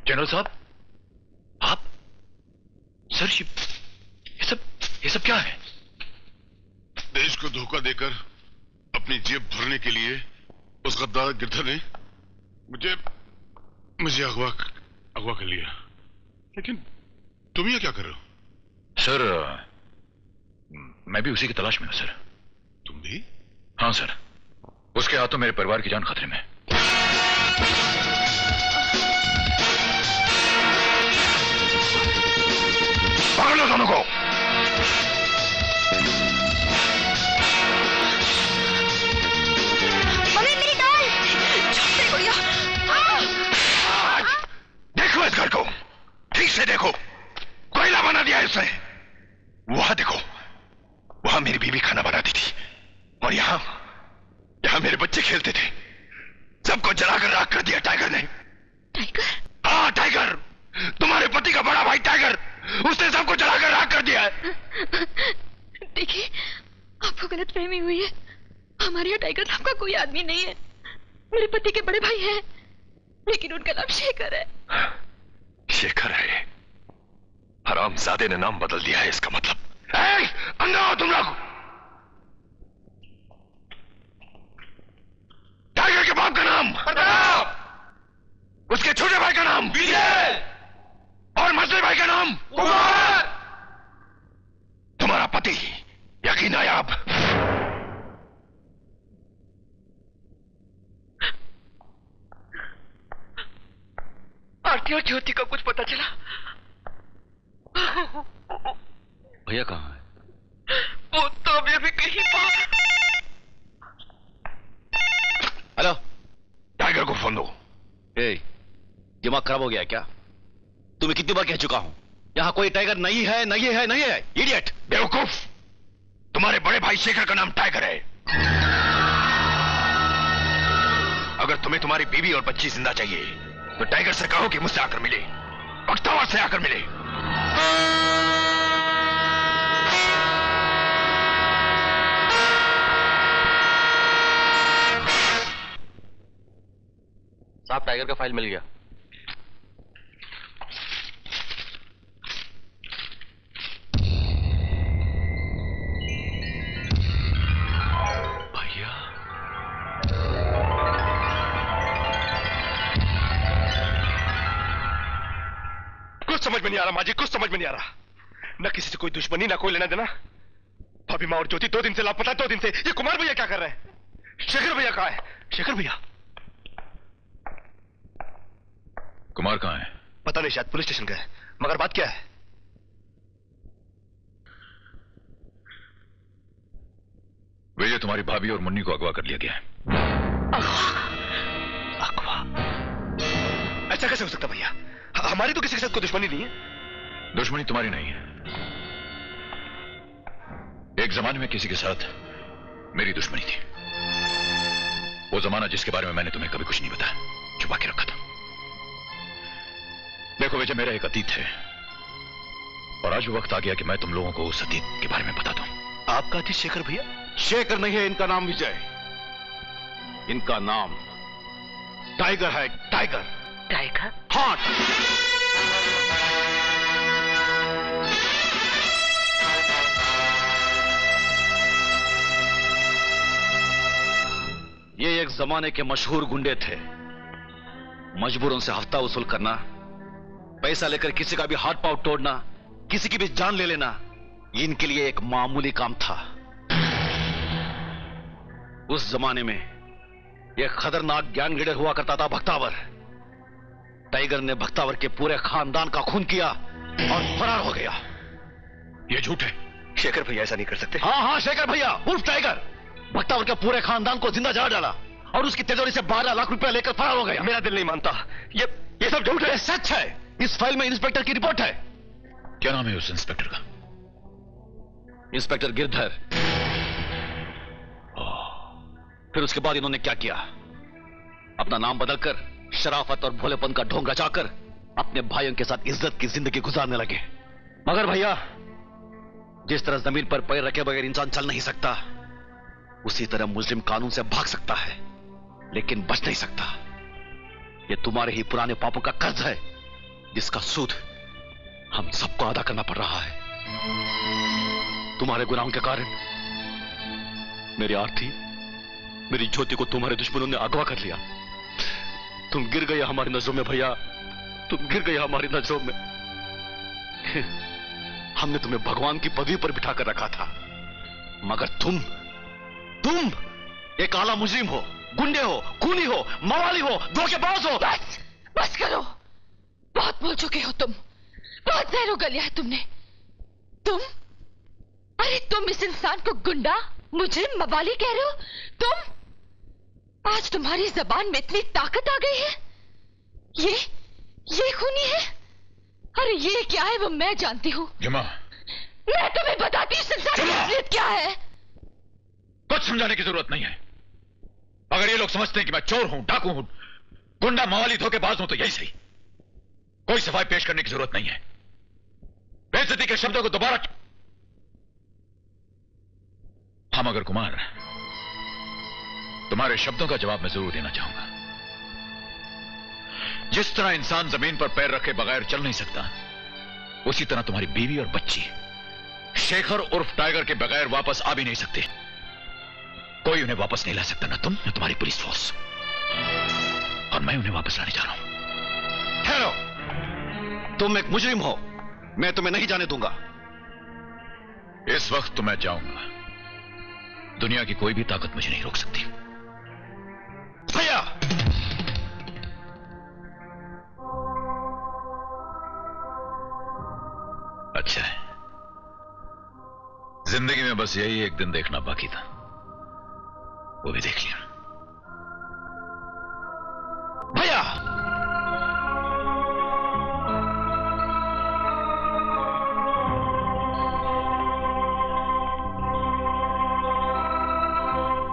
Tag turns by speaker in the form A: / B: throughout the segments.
A: General साहब, आप? Sir ये सब क्या है?
B: देश को धोखा देकर अपनी जेब भरने के लिए उस गद्दार गिरधर ने मुझे अगवा कर लिया। लेकिन तुम ये क्या कर रहे हो?
A: सर, मैं भी उसी की तलाश में हूं सर।
B: तुम भी?
A: हाँ सर, उसके हाथों मेरे परिवार की जान खतरे में। पकड़ लो दोनों को।
C: मम्मी, मेरी डॉल! छोड़ दे भैया।
A: देखो इस घर को, ठीक से देखो, कोयला बना दिया है उसने। वहां देखो, वहां मेरी बीवी खाना बनाती थी, और यहां मेरे बच्चे खेलते थे। सबको जलाकर राख कर दिया टाइगर ने।
C: टाइगर?
A: हाँ, टाइगर, तुम्हारे पति का बड़ा भाई टाइगर, उसने सबको जलाकर राख कर दिया है।
C: देखिए, आपको गलतफहमी हुई है। हमारे यहाँ टाइगर नाम का कोई आदमी नहीं है। मेरे पति के बड़े भाई हैं, लेकिन उनका नाम शेखर है।
A: शेखर है? हरामजादे ने नाम बदल दिया है इसका मतलब। अंदर आओ तुम लोग। टाइगर के बाप का नाम प्रताप, उसके छोटे भाई का नाम विजय, और मसले भाई का नाम कुमार। तुम्हारा पति यकीन नायाब।
C: आरती और ज्योति का कुछ पता चला?
D: भैया कहाँ है?
C: वो तो अभी कहीं पर।
D: हेलो,
A: टाइगर को फोन दो।
D: दिमाग खराब हो गया क्या? तुम्हें कितनी बार कह चुका हूं, यहां कोई टाइगर नहीं है, नहीं है, नहीं है। इडियट,
A: बेवकूफ, तुम्हारे बड़े भाई शेखर का नाम टाइगर है। अगर तुम्हें तुम्हारी बीवी और बच्ची जिंदा चाहिए तो टाइगर से कहो कि मुझसे आकर मिले, बख्तावर से आकर मिले।
D: साहब, टाइगर का फाइल मिल गया।
A: भैया,
E: कुछ समझ में नहीं आ रहा माजी, कुछ समझ में नहीं आ रहा। न किसी से कोई दुश्मनी, ना कोई लेना देना। भाभी माँ और ज्योति 2 दिन से लापता, 2 दिन से। ये कुमार भैया क्या कर रहे हैं? शेखर भैया कहाँ है? शेखर भैया?
A: कुमार कहाँ है?
E: पता नहीं, शायद पुलिस स्टेशन गए। मगर बात क्या है?
A: विजय, तुम्हारी भाभी और मुन्नी को अगवा कर लिया गया है।
E: अगवा? ऐसा कैसे हो सकता भैया? हमारी तो किसी के साथ कोई दुश्मनी नहीं है।
A: दुश्मनी तुम्हारी नहीं है, एक जमाने में किसी के साथ मेरी दुश्मनी थी। वो जमाना जिसके बारे में मैंने तुम्हें कभी कुछ नहीं बताया, छुपा के रखा था। देखो विजय, मेरा एक अतीत है, और आज वो वक्त आ गया कि मैं तुम लोगों को उस अतीत के बारे में बता दूं।
E: आपका अतीत शेखर भैया?
D: शेखर नहीं है इनका नाम, विजय। इनका नाम टाइगर है। टाइगर?
C: टाइगर?
D: हाँ। ये एक जमाने के मशहूर गुंडे थे। मजबूर उनसे हफ्ता वसूल करना, पैसा लेकर किसी का भी हाथ पांव तोड़ना, किसी की भी जान ले लेना, इनके लिए एक मामूली काम था। उस जमाने में एक खतरनाक गैंग लीडर हुआ करता था, भक्तावर। टाइगर ने भक्तावर के पूरे खानदान का खून किया और फरार हो गया।
A: ये झूठ है।
E: शेखर भैया ऐसा नहीं कर सकते।
D: हाँ, शेखर भैया उर्फ टाइगर भक्तावर के पूरे खानदान को जिंदा जला डाला और उसकी तिजोरी से 12 लाख रुपया लेकर फरार हो गया।
E: मेरा दिल नहीं मानता, ये सब झूठ है।
D: सच है। इस फाइल में इंस्पेक्टर की रिपोर्ट है।
A: क्या नाम है उस इंस्पेक्टर का?
D: इंस्पेक्टर गिरधर। फिर उसके बाद इन्होंने क्या किया? अपना नाम बदलकर शराफत और भोलेपन का ढोंग रचाकर अपने भाइयों के साथ इज्जत की जिंदगी गुजारने लगे। मगर भैया, जिस तरह जमीन पर पैर रखे बगैर इंसान चल नहीं सकता, उसी तरह मुजरिम कानून से भाग सकता है लेकिन बच नहीं सकता। ये तुम्हारे ही पुराने पापों का कर्ज है जिसका सूद हम सबको अदा करना पड़ रहा है। तुम्हारे गुनाहों के कारण मेरी आरती, मेरी ज्योति को तुम्हारे दुश्मनों ने अगवा कर लिया। तुम गिर गए हमारी नजरों में भैया, तुम गिर गए हमारी नजरों में। हमने तुम्हें भगवान की पदवी पर बिठा कर रखा था, मगर तुम एक आला मुजरिम हो, गुंडे हो, खूनी हो, मवाली हो, धोखेबाज हो।
C: बस करो, बहुत बोल चुके हो तुम, बहुत जहर उगल लिया है तुमने। तुम इस इंसान को गुंडा, मुजरिम, मवाली कह रहे हो? आज तुम्हारी जबान में इतनी ताकत आ गई है। ये खूनी है? अरे ये क्या है वो मैं जानती हूँ।
F: जुमा,
C: मैं तुम्हें बताती हूँ इंसान की असलियत क्या है।
F: कुछ समझाने की जरूरत नहीं है। अगर ये लोग समझते हैं कि मैं चोर हूं, डाकू हूं, गुंडा, मवाली, धोखेबाज हूं तो यही सही। कोई सफाई पेश करने की जरूरत नहीं है। बेइज्जती के शब्दों को दोबारा। हाँ मगर कुमार, तुम्हारे शब्दों का जवाब मैं जरूर देना चाहूंगा। जिस तरह इंसान जमीन पर पैर रखे बगैर चल नहीं सकता, उसी तरह तुम्हारी बीवी और बच्ची शेखर उर्फ टाइगर के बगैर वापस आ भी नहीं सकते। कोई उन्हें वापस नहीं ला सकता, ना तुम ना तुम्हारी पुलिस फोर्स। और मैं उन्हें वापस लाने जा रहा हूं।
D: ठहरो, तुम एक मुजरिम हो, मैं तुम्हें नहीं जाने दूंगा।
F: इस वक्त तो मैं जाऊंगा। दुनिया की कोई भी ताकत मुझे नहीं रोक सकती।
D: भैया,
F: अच्छा है, जिंदगी में बस यही एक दिन देखना बाकी था, वो भी देख लिया।
D: भैया,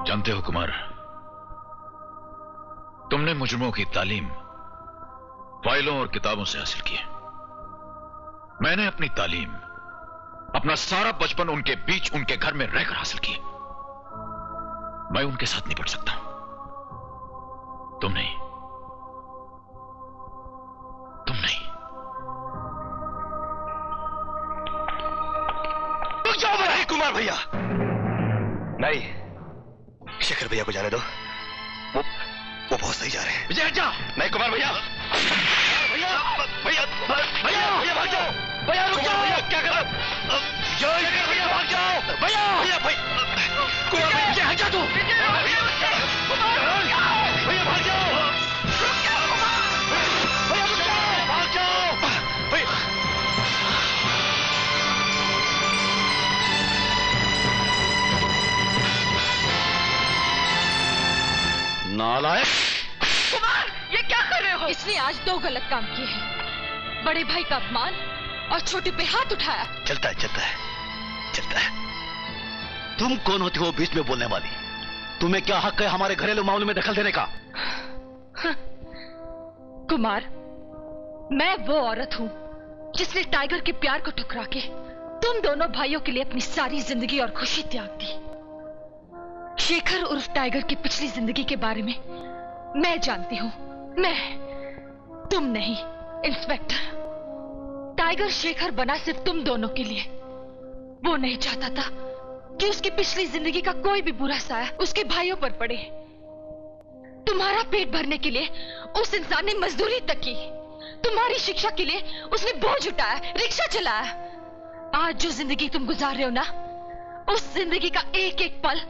F: जानते हो कुमार, तुमने मुजरिमों की तालीम फाइलों और किताबों से हासिल की है। मैंने अपनी तालीम, अपना सारा बचपन उनके बीच, उनके घर में रहकर हासिल की। मैं उनके साथ निपट सकता हूं, तुम नहीं। तुम नहीं।
E: रुक जाओ भाई। कुमार भैया, नहीं, शेखर भैया को जाने दो, वो बहुत सही जा रहे हैं।
D: विजय हट जा।
E: नहीं कुमार भैया, भैया भैया भैया भैया भाग जाओ।
D: भैया रुक जाओ।
E: भैया क्या कर रहे हो? शेखर भैया भाग जाओ।
D: भैया,
E: भैया कुमार भैया,
D: विजय हट जा तू।
E: भैया भाग जाओ। भैया रुक जाओ, भाग जाओ। भैया
D: नालायक।
C: कुमार, ये क्या कर रहे हो? इसने आज 2 गलत काम किए हैं। बड़े भाई का अपमान और छोटे पे हाथ उठाया।
D: चलता है। तुम कौन होती हो बीच में बोलने वाली? तुम्हें क्या हक है हमारे घरेलू मामलों में दखल देने का?
C: कुमार, मैं वो औरत हूँ जिसने टाइगर के प्यार को ठुकरा के तुम दोनों भाइयों के लिए अपनी सारी जिंदगी और खुशी त्याग दी। शेखर उर्फ टाइगर की पिछली जिंदगी के बारे में मैं जानती हूँ। तुम नहीं इंस्पेक्टर। टाइगर शेखर बना सिर्फ तुम दोनों के लिए। वो नहीं चाहता था कि उसकी पिछली जिंदगी का कोई भी बुरा साया उसके भाइयों पर पड़े। तुम्हारा पेट भरने के लिए उस इंसान ने मजदूरी तक की। तुम्हारी शिक्षा के लिए उसने बोझ उठाया, रिक्शा चलाया। आज जो जिंदगी तुम गुजार रहे हो ना, उस जिंदगी का एक एक पल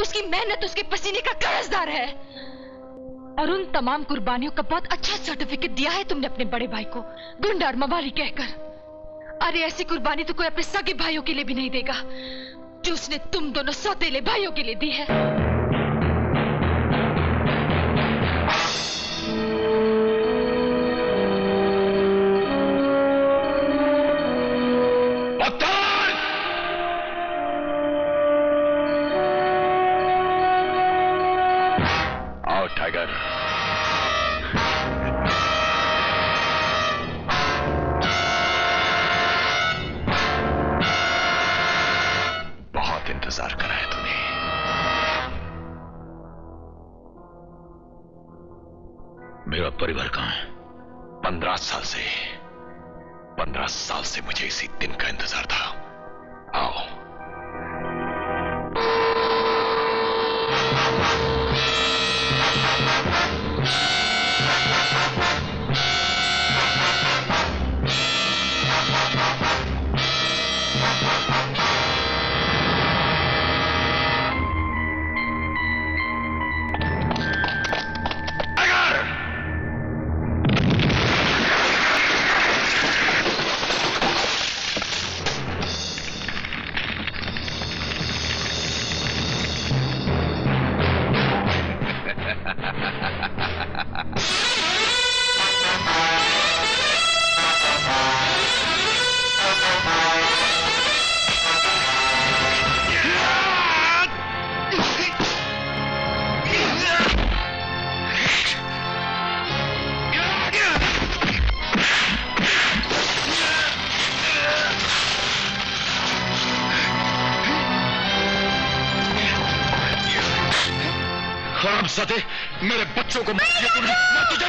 C: उसकी मेहनत, उसके पसीने का कर्जदार है। और उन तमाम कुर्बानियों का बहुत अच्छा सर्टिफिकेट दिया है तुमने अपने बड़े भाई को, गुंडा और मवाली कहकर। अरे ऐसी कुर्बानी तो कोई अपने सगे भाइयों के लिए भी नहीं देगा जो उसने तुम दोनों सौतेले भाइयों के लिए दी है।
F: आओ टाइगर।
A: बहुत इंतजार करा है तूने।
F: मेरा परिवार कहां है?
A: 15 साल से 15 साल से मुझे इसी दिन का इंतजार था। आओ।
F: हरामजादे, मेरे बच्चों को मार दिया तुमने। मैं तुझे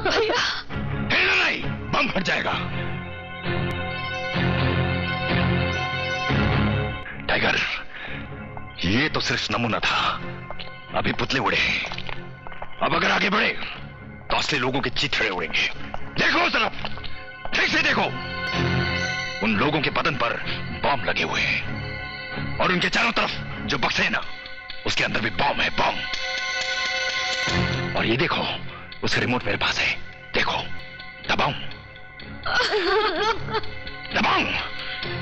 C: भैया
A: हिलना नहीं, बम फट जाएगा। टाइगर, ये तो सिर्फ नमूना था, अभी पुतले उड़े। अब अगर आगे बढ़े तो असली लोगों के चिथड़े उड़ेंगे। देखो उस तरफ, ठीक से देखो। उन लोगों के बदन पर बम लगे हुए हैं और उनके चारों तरफ जो बक्से है ना, उसके अंदर भी बम है, बम। और ये देखो, उसका रिमोट मेरे पास है, देखो। दबाऊं? दबाऊं?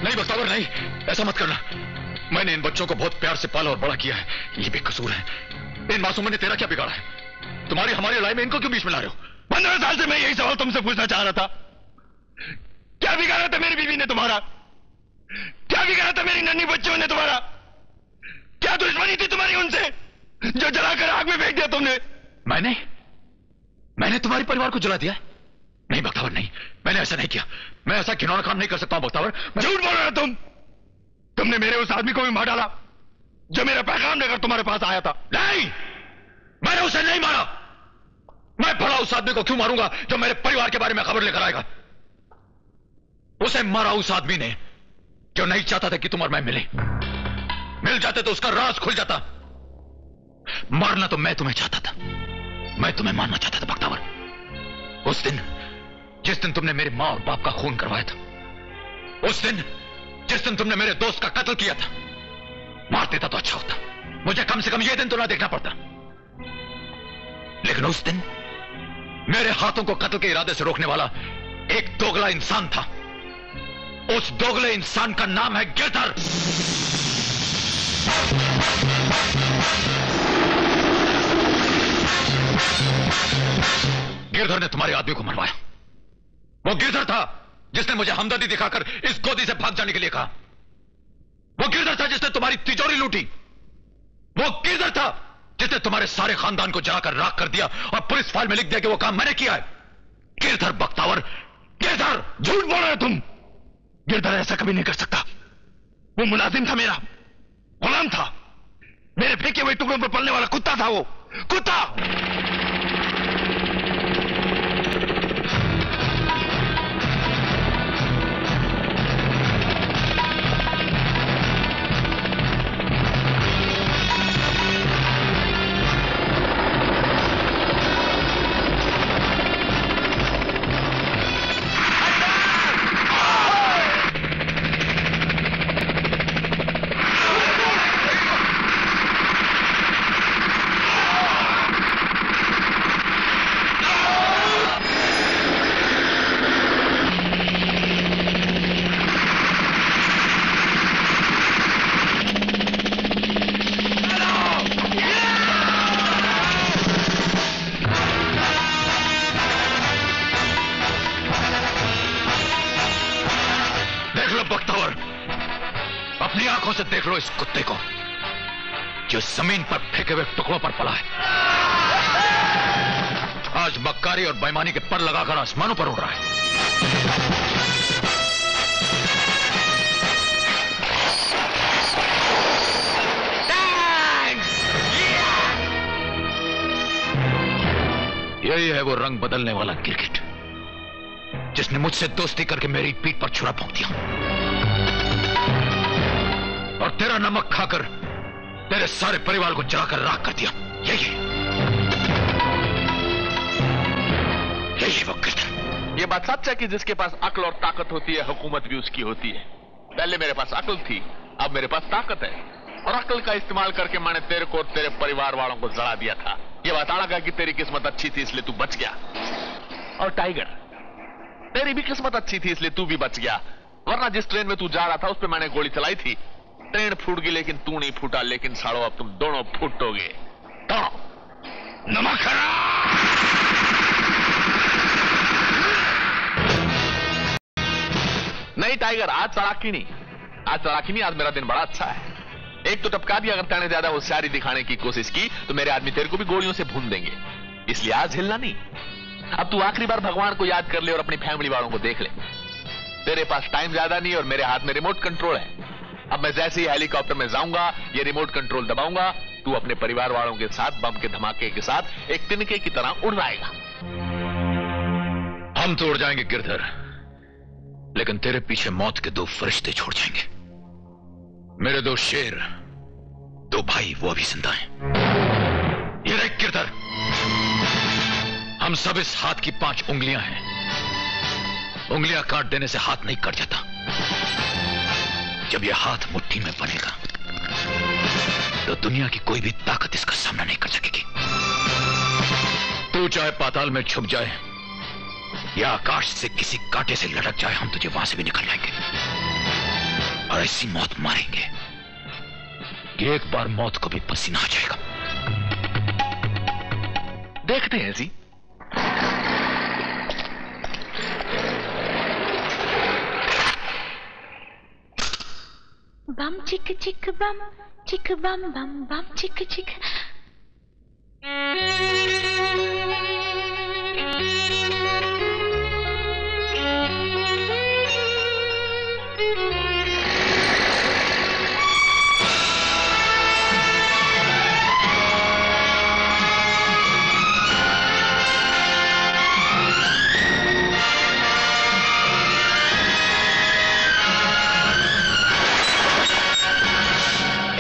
F: नहीं बख्तावर, नहीं, ऐसा मत करना। मैंने इन बच्चों को बहुत प्यार से पाला और बड़ा किया है, ये बेकसूर है। इन मासूमों ने तेरा क्या बिगाड़ा है? तुम्हारी हमारी लड़ाई में इनको क्यों बीच में ला रहे हो?
A: 15 साल से मैं यही सवाल तुमसे पूछना चाह रहा था। क्या बिगाड़ा था मेरी बीवी ने तुम्हारा? क्या बिगाड़ा था मेरी नन्ही बच्चियों ने तुम्हारा? क्या दुश्मनी थी तुम्हारी उनसे जो जलाकर आग में फेंक दिया तुमने?
F: मैंने तुम्हारे परिवार को जला दिया? नहीं बख्तावर, नहीं, मैंने ऐसा नहीं किया। मैं ऐसा घिनौना काम नहीं कर सकता हूं बख्तावर।
A: झूठ बोल रहे हो तुम। तुमने मेरे उस आदमी को भी मार डाला जो मेरा पैगाम लेकर तुम्हारे पास आया था।
F: नहीं, मैंने उसे नहीं मारा। मैं भला उस आदमी को क्यों मारूंगा जो मेरे परिवार के बारे में खबर लेकर आएगा? उसे मारा उस आदमी ने जो नहीं चाहता था कि तुम और मैं मिल जाते तो उसका राज खुल जाता। मारना तो मैं तुम्हें चाहता था, मैं तुम्हें मारना चाहता था बख्तावर। उस दिन जिस दिन तुमने मेरे मां और बाप का खून करवाया था, उस दिन जिस दिन तुमने मेरे दोस्त का कत्ल किया था, मार देता तो अच्छा होता, मुझे कम से कम यह दिन तो ना देखना पड़ता। लेकिन उस दिन मेरे हाथों को कत्ल के इरादे से रोकने वाला एक दोगला इंसान था। उस दोगले इंसान का नाम है गिरधर। गिरधर ने तुम्हारे आदमी को मरवाया। वो गिरधर था जिसने मुझे हमदर्दी दिखाकर इस गोदी से भाग जाने के लिए कहा। वो गिरधर था जिसने तुम्हारी तिजोरी लूटी। वो गिरधर था जिसने तुम्हारे सारे खानदान को जलाकर राख कर दिया और पुलिस फाइल में लिख दिया कि वो काम मैंने किया है। गिरधर बख्तावर, गिरधर।
A: झूठ बोल रहे हो तुम। गिरधर ऐसा कभी नहीं कर सकता। वो मुलाजिम था मेरा, गुलाम था, मेरे फेंके हुए टुकड़ों पर पलने वाला कुत्ता था। वो कुत्ता।
F: देख लो इस कुत्ते को जो जमीन पर फेंके हुए टुकड़ों पर पला है। आज मक्कारी और बेईमानी के पर लगाकर आसमानों पर उड़ रहा है। यही है वो रंग बदलने वाला गिरगिट जिसने मुझसे दोस्ती करके मेरी पीठ पर छुरा भोंक दिया और तेरा नमक खाकर तेरे सारे परिवार को जलाकर राख कर दिया। यही वो गिरगिट।
G: ये बात सच है कि जिसके पास अक्ल और ताकत होती है हुकूमत भी उसकी होती है। पहले मेरे पास अक्ल थी, अब मेरे पास ताकत है और अक्ल का इस्तेमाल करके मैंने तेरे को और तेरे परिवार वालों को जला दिया था। ये बात अलग है कि तेरी किस्मत अच्छी थी इसलिए तू बच गया। और टाइगर, तेरी भी किस्मत अच्छी थी इसलिए तू भी बच गया, वरना जिस ट्रेन में तू जा रहा था उस पर मैंने गोली चलाई थी। ट्रेन फूट गई लेकिन तू नहीं फूटा। लेकिन सालो अब तुम दोनों फूटोगे।
A: नमक
G: नहीं टाइगर, आज चढ़ाकी नहीं, आज मेरा दिन बड़ा अच्छा है। एक तो टपका दिया, अगर तैने ज्यादा होशियारी दिखाने की कोशिश की तो मेरे आदमी तेरे को भी गोलियों से भून देंगे, इसलिए आज हिलना नहीं। अब तू आखिरी बार भगवान को याद कर ले और अपनी फैमिली वालों को देख ले। तेरे पास टाइम ज्यादा नहीं और मेरे हाथ में रिमोट कंट्रोल है। अब मैं जैसे ही हेलीकॉप्टर में जाऊंगा, ये रिमोट कंट्रोल दबाऊंगा, तू अपने परिवार वालों के साथ बम के धमाके के साथ एक तिनके की तरह उड़ जाएगा।
F: हम तो उड़ जाएंगे गिरधर, लेकिन तेरे पीछे मौत के 2 फरिश्ते छोड़ जाएंगे। मेरे 2 शेर, 2 भाई, वो अभी जिंदा हैं। ये देख गिरधर, हम सब इस हाथ की 5 उंगलियां हैं। उंगलियां काट देने से हाथ नहीं कट जाता। जब यह हाथ मुट्ठी में बनेगा तो दुनिया की कोई भी ताकत इसका सामना नहीं कर सकेगी। तू चाहे पाताल में छुप जाए या आकाश से किसी कांटे से लटक जाए, हम तुझे वहां से भी निकल लाएंगे और ऐसी मौत मारेंगे कि एक बार मौत को भी पसीना आ जाएगा।
G: देखते हैं जी।
C: बम चिक चिक बम बम बम चिक चिक।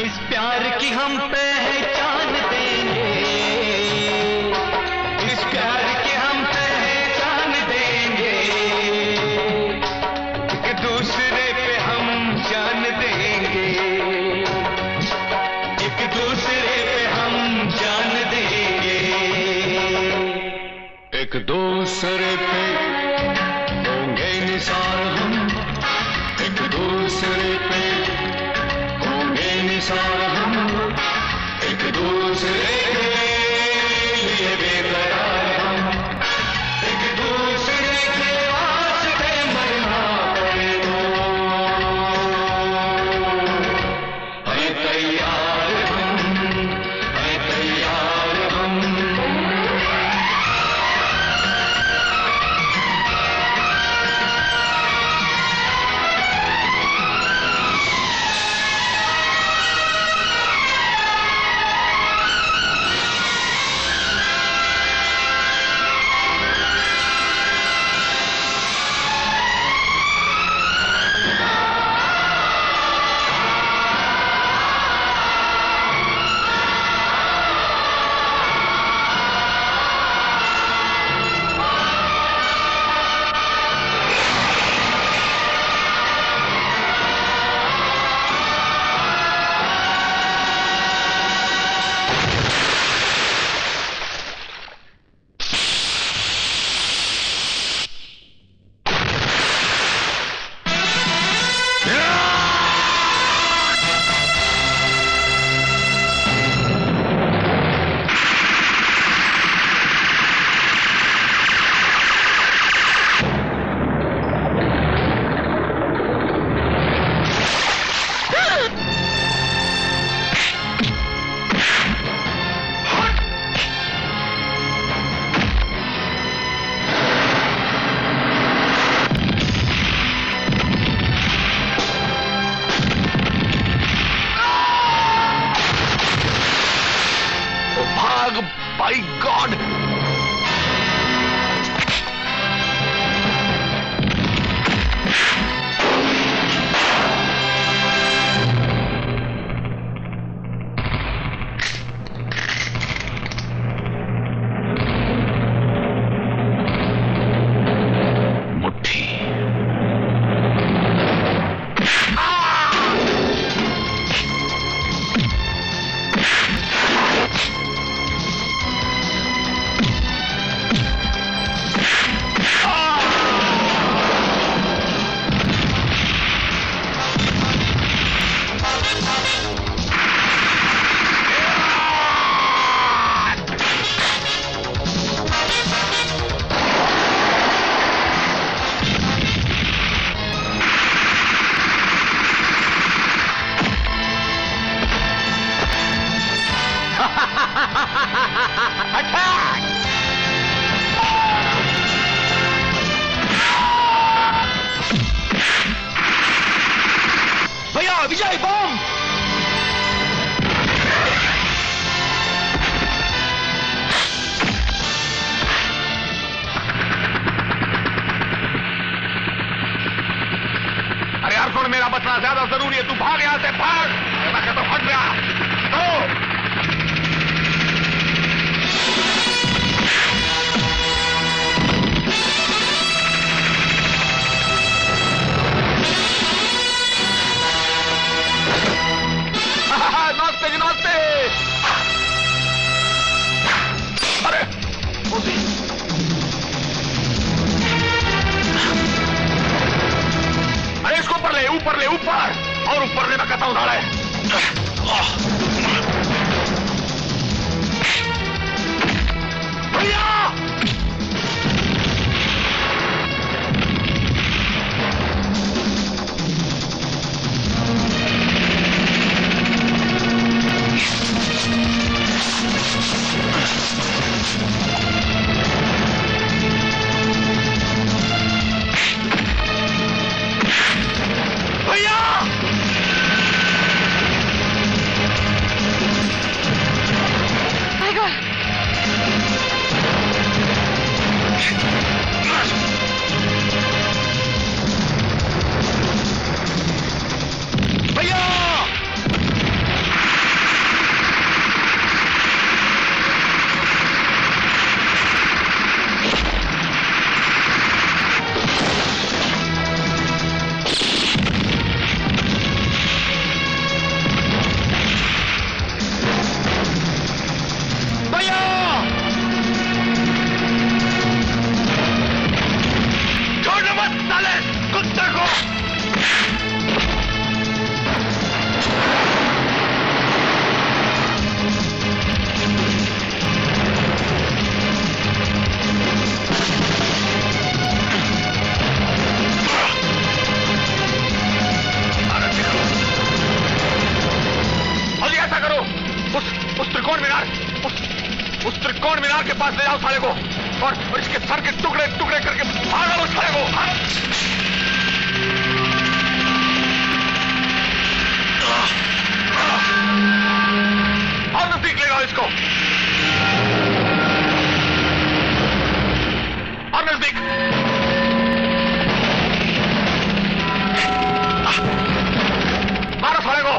H: इस प्यार की हम पहचान देंगे, इस प्यार की हम पहचान देंगे, एक दूसरे पे हम जान देंगे, एक दूसरे पे हम जान देंगे, एक दूसरे पे होंगे निसार हम, एक दूसरे पे हम, एक दूसरे के लिए बेकरार हम, एक दूसरे के वास्ते मरना पड़े तो है तैयार हम, है तैयार हम।
G: भाग, बाय गॉड। बचाना जरूरी है। तू भाग यहां से, भाग। मैं कहता हूं हट गया तो। नाचते जी नाचते। अरे अरे इसको ऊपर ले, ऊपर ले, ऊपर और ऊपर ले। मैं कहता हूं उधाड़ा है। भैया भैया
C: टाइगर
G: भैया छोड़ना मत साले कुत्ते को। और ऐसा करो, उस त्रिकोण मीनार, उस त्रिकोण मीनार के पास ले जाओ साले को और इसके सर के टुकड़े टुकड़े करके मार डालो साले को। और नजदीक ले जाओ इसको, और नजदीक। मारो साले को।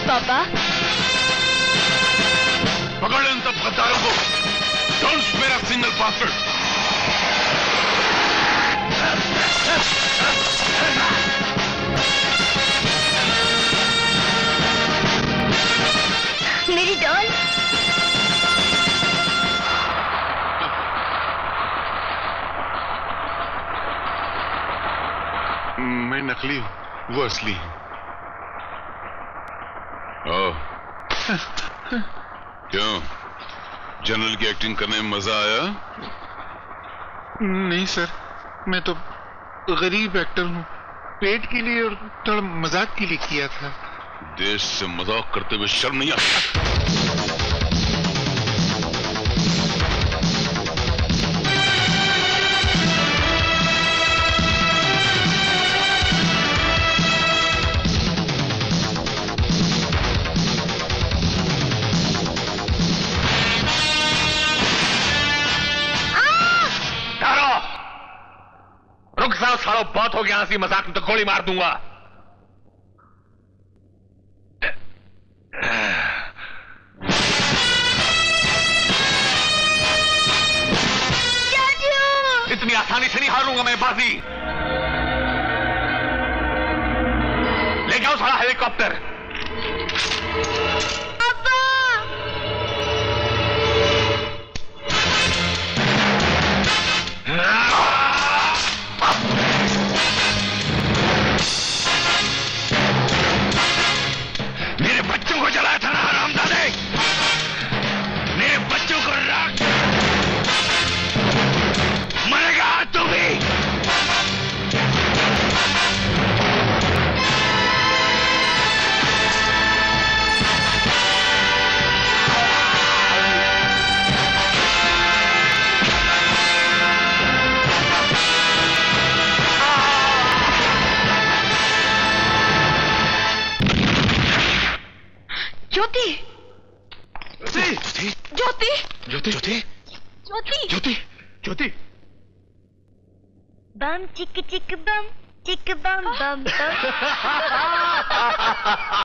C: पापा
B: पकड़ इन सब गद्दारों को। डोंट मेरा सिंगल बास्टर्ड।
C: मेरी डॉल।
B: मैं नकली हूं, वो असली है। क्यों, जनरल की एक्टिंग करने में मजा आया?
I: नहीं सर, मैं तो गरीब एक्टर हूँ। पेट के लिए और थोड़ा मजाक के लिए किया था।
B: देश से मजाक करते हुए शर्म नहीं आता?
G: सालो बहुत हो गया हंसी मजाक में, तो गोली मार दूंगा। इतनी आसानी से नहीं हारूंगा मैं बाजी।
E: हेलीकॉप्टर।
A: मेरे बच्चों को जलाया था ना हरामजादे, मेरे बच्चों को राख मरेगा तू भी।
C: ज्योति
A: ज्योति
C: ज्योति
A: ज्योति ज्योति
C: ज्योति
A: ज्योति ज्योति
J: बम चिक बम बम बम।